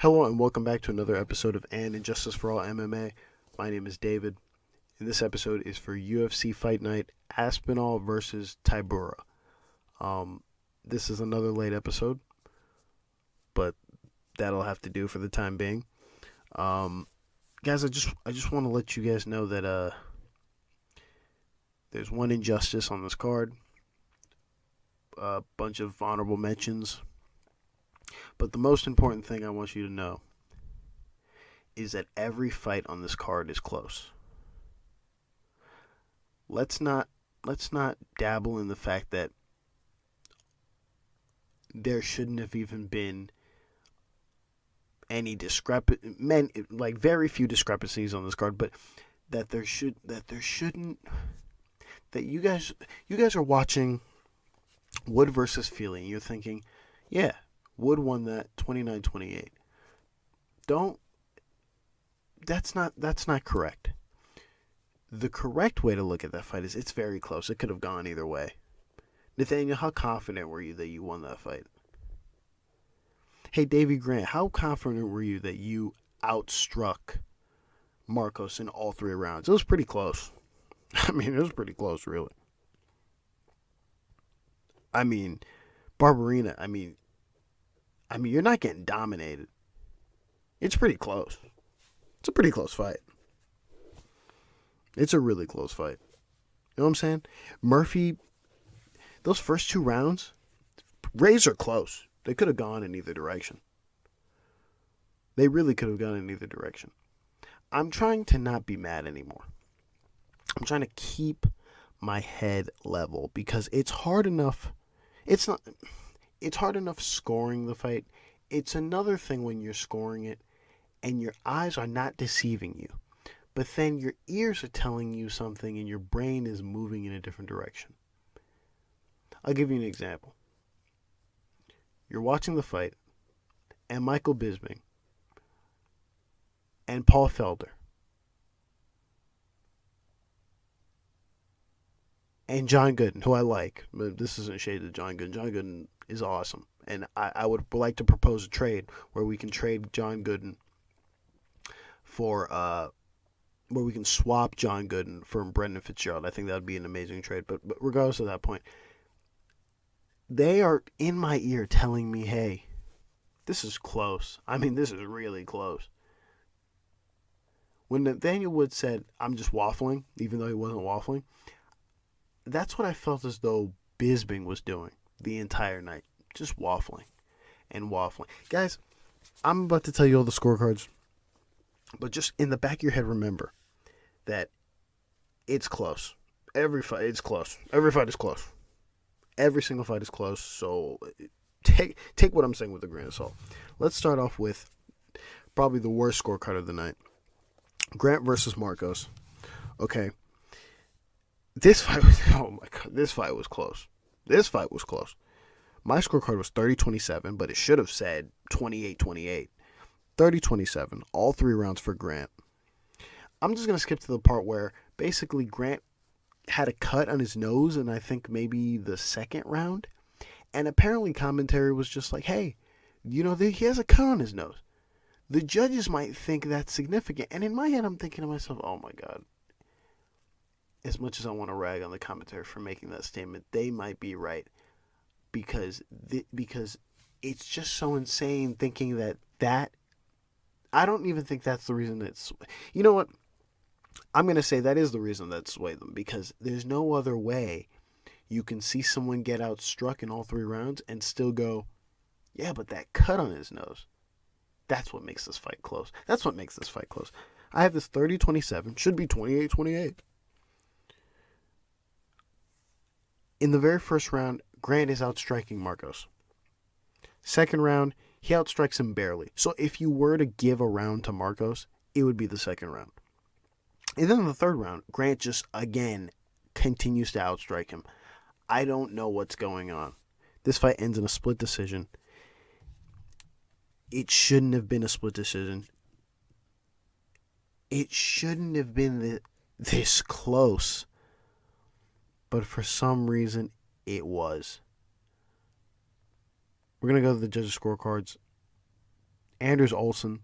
Hello and welcome back to another episode of Injustice For All MMA. My name is David, and this episode is for UFC Fight Night Aspinall versus Tybura. This is another late episode, but that'll have to do for the time being. Guys, I just want to let you guys know that there's one injustice on this card, a bunch of honorable mentions. But the most important thing I want you to know is that every fight on this card is close. Let's not dabble in the fact that there shouldn't have even been any very few discrepancies on this card, but that you guys are watching Wood versus Fili and you're thinking, yeah, Wood won that 29-28. That's not correct. The correct way to look at that fight is it's very close. It could have gone either way. Nathaniel, how confident were you that you won that fight? Hey, Davey Grant, how confident were you that you outstruck Marcos in all three rounds? It was pretty close. I mean, it was pretty close, really. I mean, Barberena, I mean, you're not getting dominated. It's pretty close. It's a pretty close fight. It's a really close fight. You know what I'm saying? Murphy, those first two rounds, razor close. They could have gone in either direction. They really could have gone in either direction. I'm trying to not be mad anymore. I'm trying to keep my head level because it's hard enough. It's hard enough scoring the fight. It's another thing when you're scoring it and your eyes are not deceiving you, but then your ears are telling you something and your brain is moving in a different direction. I'll give you an example. You're watching the fight and Michael Bisping and Paul Felder and John Gooden, who I like, but this isn't shade to John Gooden. John Gooden is awesome. And I would like to propose a trade where we can trade John Gooden for, where we can swap John Gooden for Brendan Fitzgerald. I think that would be an amazing trade. But regardless of that point, they are in my ear telling me, hey, this is close. I mean, this is really close. When Nathaniel Wood said, I'm just waffling, even though he wasn't waffling, that's what I felt as though Bisping was doing the entire night. Just waffling and waffling. Guys, I'm about to tell you all the scorecards, but just in the back of your head, remember that it's close. Every fight is close. Every fight is close. Every single fight is close, so take what I'm saying with a grain of salt. Let's start off with probably the worst scorecard of the night. Grant versus Marcos. Okay. This fight was, oh my God, this fight was close. My scorecard was 30-27, but it should have said 28-28. 30-27, all three rounds for Grant. I'm just going to skip to the part where basically Grant had a cut on his nose in I think maybe the second round. And apparently commentary was just like, hey, he has a cut on his nose. The judges might think that's significant. And in my head, I'm thinking to myself, oh my God. As much as I want to rag on the commentary for making that statement, they might be right. Because it's just so insane thinking that I don't even think that's the reason it's, you know what, I'm going to say that is the reason that swayed them, because there's no other way you can see someone get outstruck in all three rounds and still go, yeah, but that cut on his nose, that's what makes this fight close. I have this 30-27, should be 28-28. In the very first round, Grant is outstriking Marcos. Second round, he outstrikes him barely. So if you were to give a round to Marcos, it would be the second round. And then in the third round, Grant just, again, continues to outstrike him. I don't know what's going on. This fight ends in a split decision. It shouldn't have been a split decision. It shouldn't have been this close. But for some reason, it was. We're going to go to the judges' scorecards. Anders Olsen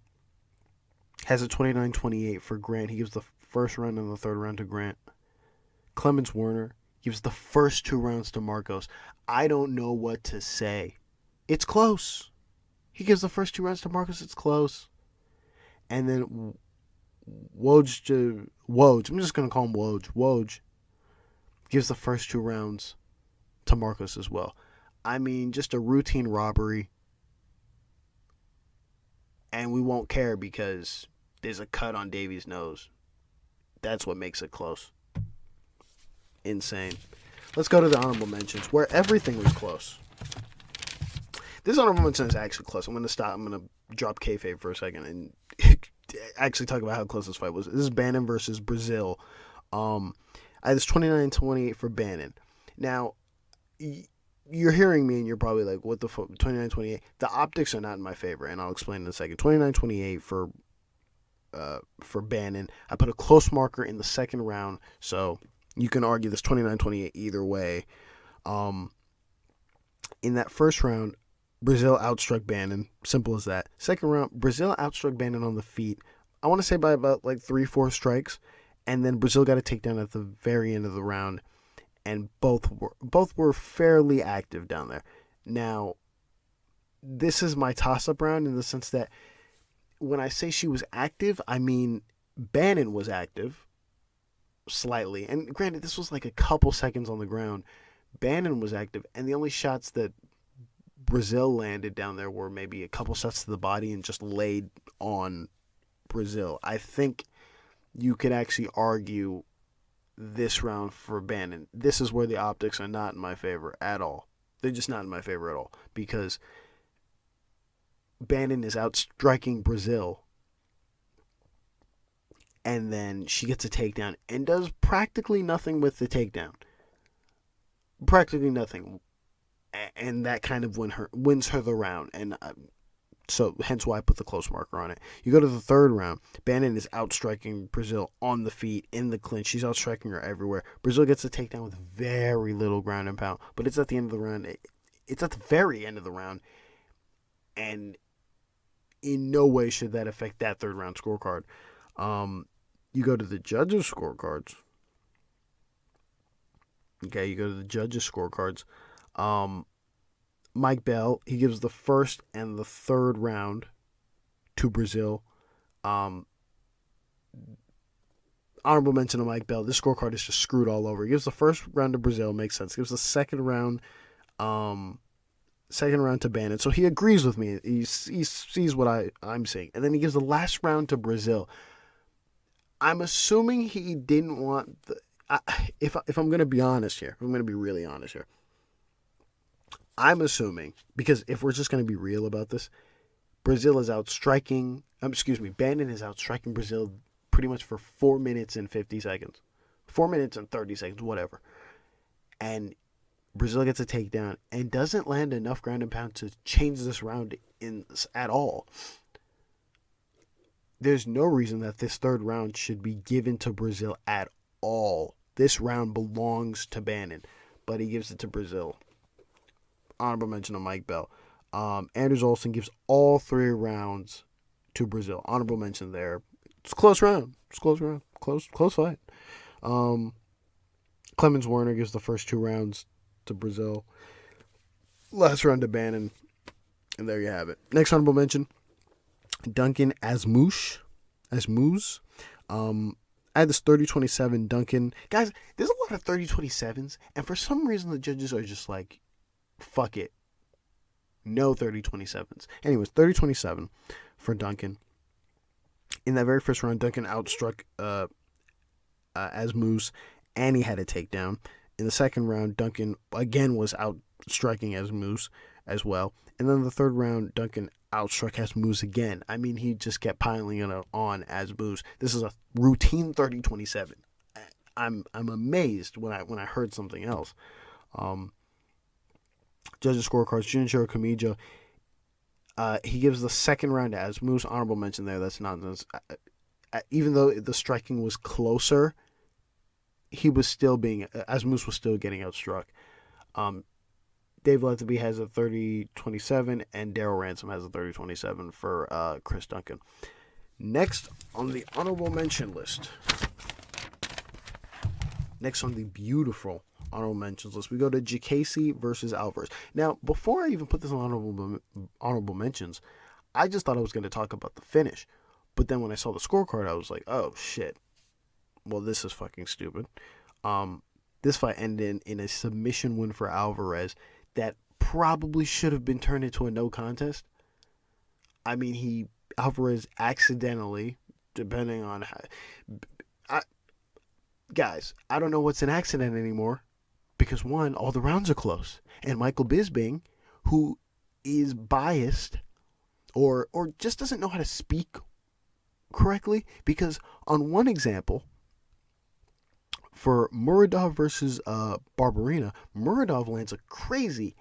has a 29-28 for Grant. He gives the first round and the third round to Grant. Clemens Werner gives the first 2 rounds to Marcos. I don't know what to say. It's close. He gives the first 2 rounds to Marcos. It's close. And then Woj, I'm just going to call him Woj gives the first 2 rounds to Marcos as well. I mean, just a routine robbery. And we won't care because there's a cut on Davies' nose. That's what makes it close. Insane. Let's go to the honorable mentions where everything was close. This honorable mention is actually close. I'm going to stop. I'm going to drop kayfabe for a second and actually talk about how close this fight was. This is Bannon versus Brasil. I had this 29-28 for Bannon. Now, you're hearing me and you're probably like, what the fuck, 29-28? The optics are not in my favor, and I'll explain in a second. 29-28 for Bannon. I put a close marker in the second round, so you can argue this 29-28 either way. In that first round, Brazil outstruck Bannon. Simple as that. Second round, Brazil outstruck Bannon on the feet. I want to say by about like 3-4 strikes, and then Brazil got a takedown at the very end of the round, and both were fairly active down there. Now, this is my toss-up round in the sense that when I say she was active, I mean Bannon was active slightly. And granted, this was like a couple seconds on the ground. Bannon was active, and the only shots that Brazil landed down there were maybe a couple shots to the body and just laid on Brazil. I think you could actually argue this round for Bannon. This is where the optics are not in my favor at all. They're just not in my favor at all because Bannon is outstriking Brazil, and then she gets a takedown and does practically nothing with the takedown. Practically nothing. And that kind of wins her the round. And so hence why I put the close marker on it. You go to the third round. Bannon is outstriking Brazil on the feet, in the clinch. She's outstriking her everywhere. Brazil gets a takedown with very little ground and pound. But it's at the end of the round. It's at the very end of the round. And in no way should that affect that third round scorecard. You go to the judges' scorecards. Okay, you go to the judges' scorecards. Mike Bell, he gives the first and the third round to Brazil. Honorable mention to Mike Bell. This scorecard is just screwed all over. He gives the first round to Brazil, makes sense. He gives the second round to Bannon. So he agrees with me. He sees what I'm saying. And then he gives the last round to Brazil. I'm assuming he didn't want if I'm going to be honest here, I'm going to be really honest here. I'm assuming, because if we're just going to be real about this, Bannon is outstriking Brazil pretty much for 4 minutes and 50 seconds. 4 minutes and 30 seconds, whatever. And Brazil gets a takedown and doesn't land enough ground and pound to change this round at all. There's no reason that this third round should be given to Brazil at all. This round belongs to Bannon, but he gives it to Brazil. Honorable mention to Mike Bell. Anders Olsen gives all 3 rounds to Brazil. Honorable mention there. It's a close round. Close fight. Clemens Werner gives the first 2 rounds to Brazil. Last round to Bannon. And there you have it. Next honorable mention. Duncan Ashmouz. I had this 30-27 Duncan. Guys, there's a lot of 30-27s. And for some reason, the judges are just like, fuck it. No 30-27s. Anyways, 30-27 for Duncan. In that very first round, Duncan outstruck Ashmouz, and he had a takedown. In the second round, Duncan again was outstriking Ashmouz as well. And then the third round, Duncan outstruck Ashmouz again. I mean, he just kept piling it on Ashmouz. This is a routine 30-27. I'm amazed when I heard something else. Judges scorecards. Junichiro Kamijo. He gives the second round to Ashmouz. Honorable mention there. That's nonsense. Even though the striking was closer, Ashmouz was still getting outstruck. Dave Letterby has a 30-27, and Daryl Ransom has a 30-27 for Chris Duncan. Next on the honorable mention list. Next on the beautiful honorable mentions list, we go to Diakiese versus Alvarez. Now, before I even put this on honorable mentions, I just thought I was going to talk about the finish. But then when I saw the scorecard, I was like, oh, shit. Well, this is fucking stupid. This fight ended in a submission win for Alvarez that probably should have been turned into a no contest. I mean, Alvarez accidentally, depending on how... Guys, I don't know what's an accident anymore. Because, one, all the rounds are close. And Michael Bisping, who is biased or just doesn't know how to speak correctly. Because on one example, for Muradov versus Barberena, Muradov lands a crazy...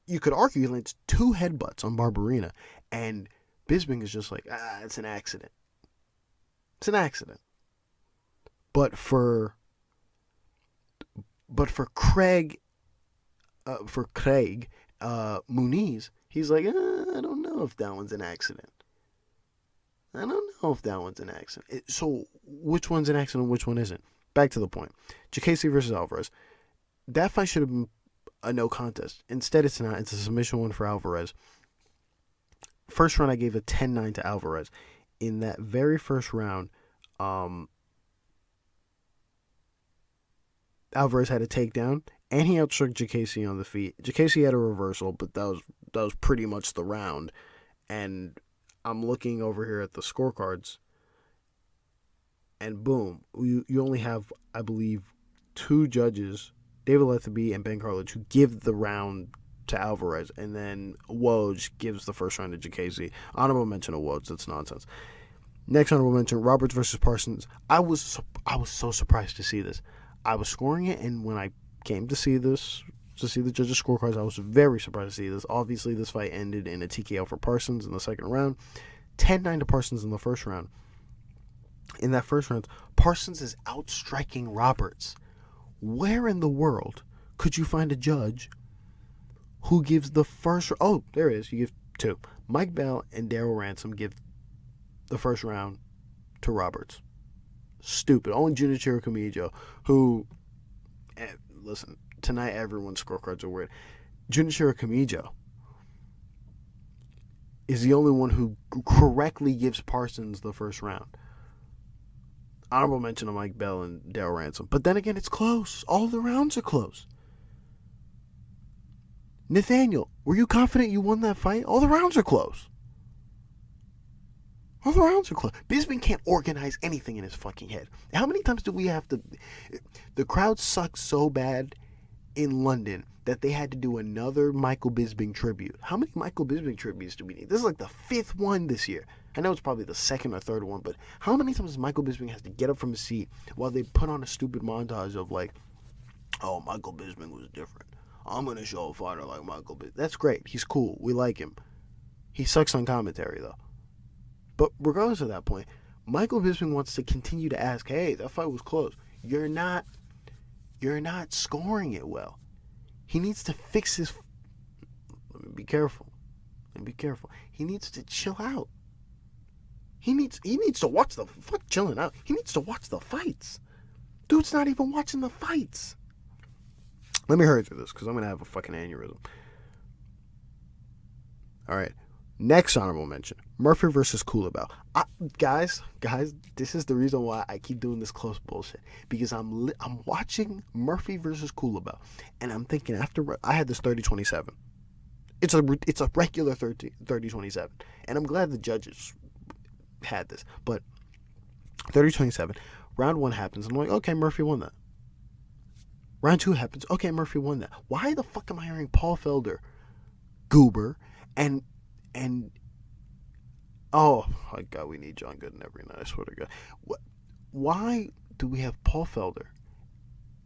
You could argue he lands 2 headbutts on Barberena. And Bisping is just like, it's an accident. It's an accident. But for Craig Muniz, he's like, I don't know if that one's an accident. So which one's an accident and which one isn't? Back to the point. Diakiese versus Alvarez. That fight should have been a no contest. Instead, it's not. It's a submission win for Alvarez. First round, I gave a 10-9 to Alvarez. In that very first round, Alvarez had a takedown, and he outstruck Diakiese on the feet. Diakiese had a reversal, but that was pretty much the round. And I'm looking over here at the scorecards, and boom, you only have, I believe, 2 judges, David Letterby and Ben Carlich, who give the round to Alvarez, and then Woj gives the first round to Diakiese. Honorable mention of Woj, that's nonsense. Next honorable mention, Roberts versus Parsons. I was so surprised to see this. I was scoring it, and when I came to see this, to see the judges' scorecards, I was very surprised to see this. Obviously, this fight ended in a TKO for Parsons in the second round. 10-9 to Parsons in the first round. In that first round, Parsons is outstriking Roberts. Where in the world could you find a judge who gives the first... Oh, there it is. You give 2. Mike Bell and Daryl Ransom give the first round to Roberts. Stupid. Only Junichiro Kamijo, who... listen, tonight everyone's scorecards are weird. Junichiro Kamijo is the only one who correctly gives Parsons the first round. Honorable mention of Mike Bell and Daryl Ransom. But then again, it's close. All the rounds are close. Nathaniel, were you confident you won that fight? All the rounds are close. All the rounds are close. Bisping can't organize anything in his fucking head. How many times do we have to... The crowd sucks so bad in London that they had to do another Michael Bisping tribute. How many Michael Bisping tributes do we need? This is like the 5th one this year. I know it's probably the 2nd or 3rd one, but how many times Michael Bisping has to get up from his seat while they put on a stupid montage of like, oh, Michael Bisping was different. I'm going to show a fighter like Michael Bisping. That's great. He's cool. We like him. He sucks on commentary, though. But regardless of that point, Michael Bisping wants to continue to ask, hey, that fight was close. You're not scoring it well. He needs to fix his... Let me be careful. He needs to chill out. He needs to watch the... Fuck chilling out. He needs to watch the fights. Dude's not even watching the fights. Let me hurry through this, because I'm going to have a fucking aneurysm. All right. Next honorable mention. Murphy versus Culibao. Guys, this is the reason why I keep doing this close bullshit. Because I'm watching Murphy versus Culibao, and I'm thinking after... I had this 30-27. It's a regular 30-27. And I'm glad the judges had this. But 30-27. Round 1 happens. I'm like, okay, Murphy won that. Round 2 happens. Okay, Murphy won that. Why the fuck am I hearing Paul Felder, Goober, and oh my God, we need John Gooden every night. I swear to God. Why do we have Paul Felder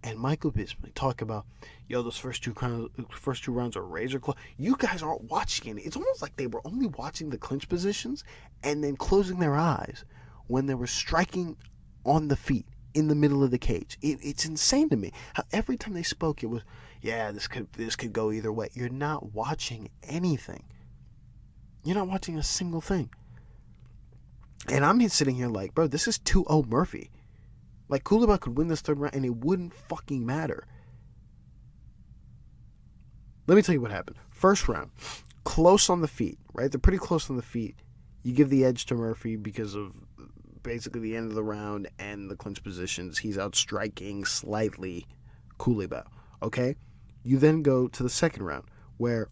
and Michael Bisping talk about, yo, those first two rounds are razor close? You guys aren't watching it. It's almost like they were only watching the clinch positions and then closing their eyes when they were striking on the feet in the middle of the cage. It's insane to me how every time they spoke, it was, yeah, this could go either way. You're not watching anything. You're not watching a single thing. And I'm sitting here like, bro, this is 2-0 Murphy. Like, Culibao could win this third round and it wouldn't fucking matter. Let me tell you what happened. First round, close on the feet, right? They're pretty close on the feet. You give the edge to Murphy because of basically the end of the round and the clinch positions. He's outstriking slightly Culibao, okay? You then go to the second round where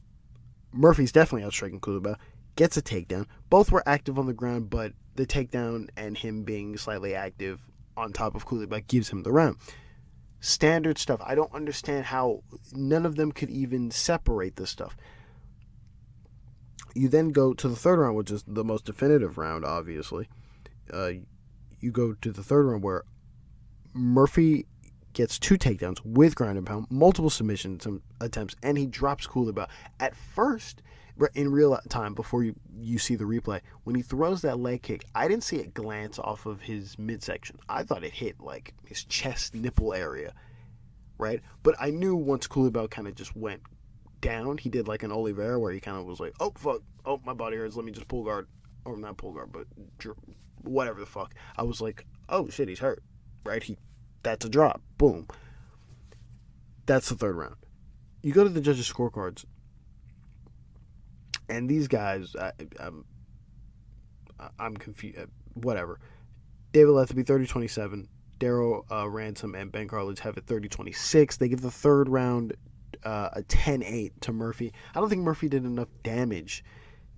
Murphy's definitely outstriking Culibao, gets a takedown. Both were active on the ground, but the takedown and him being slightly active on top of Culibao gives him the round. Standard stuff. I don't understand how none of them could even separate this stuff. You then go to the third round, which is the most definitive round, obviously. You go to the third round where Murphy gets 2 takedowns with ground and pound, multiple submission attempts, and he drops Culibao. At first, in real time, before you see the replay, when he throws that leg kick, I didn't see it glance off of his midsection. I thought it hit like his chest nipple area, right? But I knew once Culibao kind of just went down, he did like an Oliveira where he kind of was like, oh fuck, oh my body hurts, let me just pull guard, or not pull guard, but whatever the fuck. I was like, oh shit, he's hurt, right? That's a drop, boom. That's the third round. You go to the judges' scorecards. And these guys, I'm confused. Whatever. David Lethaby, 30-27. Darryl Ransom and Ben Carlidge have it 30-26. They give the third round a 10-8 to Murphy. I don't think Murphy did enough damage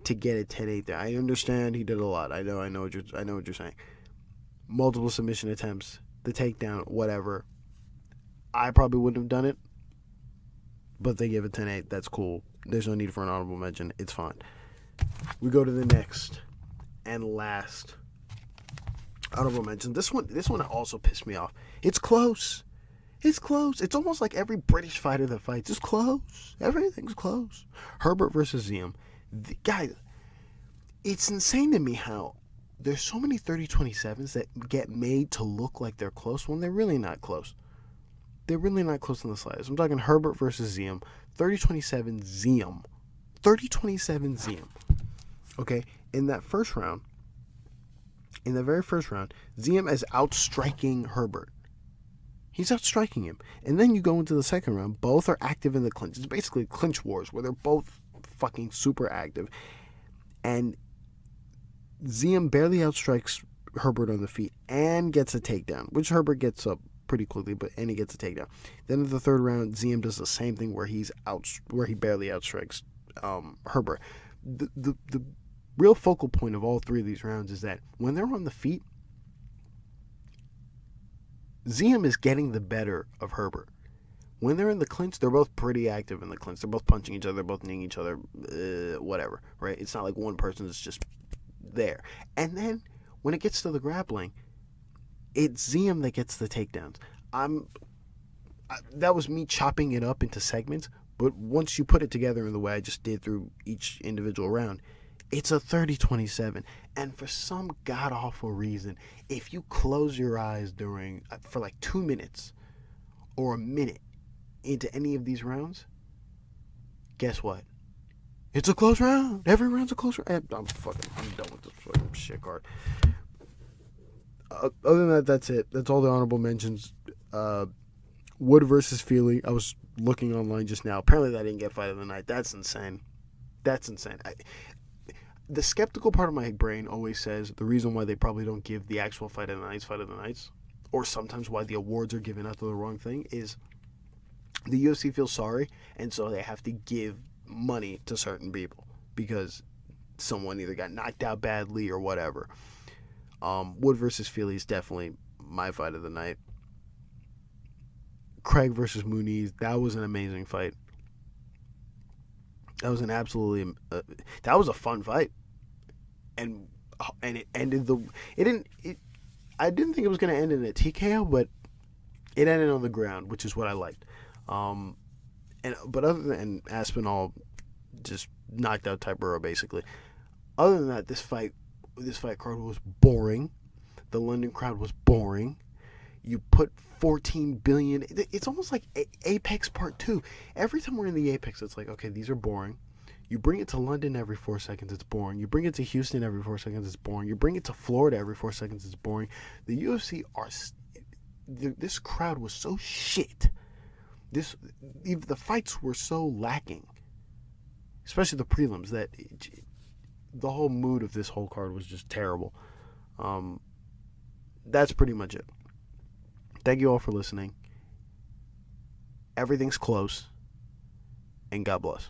to get a 10-8 there. I understand he did a lot. I know what you're saying. Multiple submission attempts, the takedown, whatever. I probably wouldn't have done it, but they give it 10-8. That's cool. There's no need for an honorable mention. It's fine. We go to the next and last honorable mention. This one also pissed me off. It's close. It's close. It's almost like every British fighter that fights is close. Everything's close. Herbert versus Ziam. Guys, it's insane to me how there's so many 30-27s that get made to look like they're close when they're really not close. They're really not close in the slightest. I'm talking Herbert versus Ziam. 30-27 Ziam. 30-27 Ziam. Okay? In that first round, in the very first round, Ziam is outstriking Herbert. He's outstriking him. And then you go into the second round. Both are active in the clinch. It's basically clinch wars where they're both fucking super active. And Ziam barely outstrikes Herbert on the feet and gets a takedown, which Herbert gets up pretty quickly, and he gets a takedown. Then in the third round, Ziam does the same thing where he barely outstrikes Herbert. The real focal point of all three of these rounds is that when they're on the feet, Ziam is getting the better of Herbert. When they're in the clinch, they're both pretty active in the clinch. They're both punching each other, they're both kneeing each other, whatever, right? It's not like one person is just there. And then when it gets to the grappling, it's Ziam that gets the takedowns. That was me chopping it up into segments, but once you put it together in the way I just did through each individual round, it's a 30-27. And for some god-awful reason, if you close your eyes for like 2 minutes or a minute into any of these rounds, guess what? It's a close round. Every round's a close round. I'm done with this fucking shit card. Other than that, that's it. That's all the honorable mentions. Wood versus Fili. I was looking online just now. Apparently that didn't get fight of the night. That's insane. The skeptical part of my brain always says the reason why they probably don't give the actual fight of the nights, or sometimes why the awards are given out to the wrong thing, is the UFC feels sorry, and so they have to give money to certain people because someone either got knocked out badly or whatever. Wood versus Fili is definitely my fight of the night. Craig versus Muniz, that was an amazing fight. That was that was a fun fight, and it ended I didn't think it was going to end in a TKO, but it ended on the ground, which is what I liked. But other than Aspinall just knocked out Tybura basically. Other than that, this fight card was boring. The London crowd was boring. You put 14 billion. It's almost like Apex Part 2. Every time we're in the Apex, it's like, okay, these are boring. You bring it to London every 4 seconds, it's boring. You bring it to Houston every 4 seconds, it's boring. You bring it to Florida every 4 seconds, it's boring. The UFC this crowd was so shit. The fights were so lacking, especially the prelims, that the whole mood of this whole card was just terrible. That's pretty much it. Thank you all for listening. Everything's close, and God bless.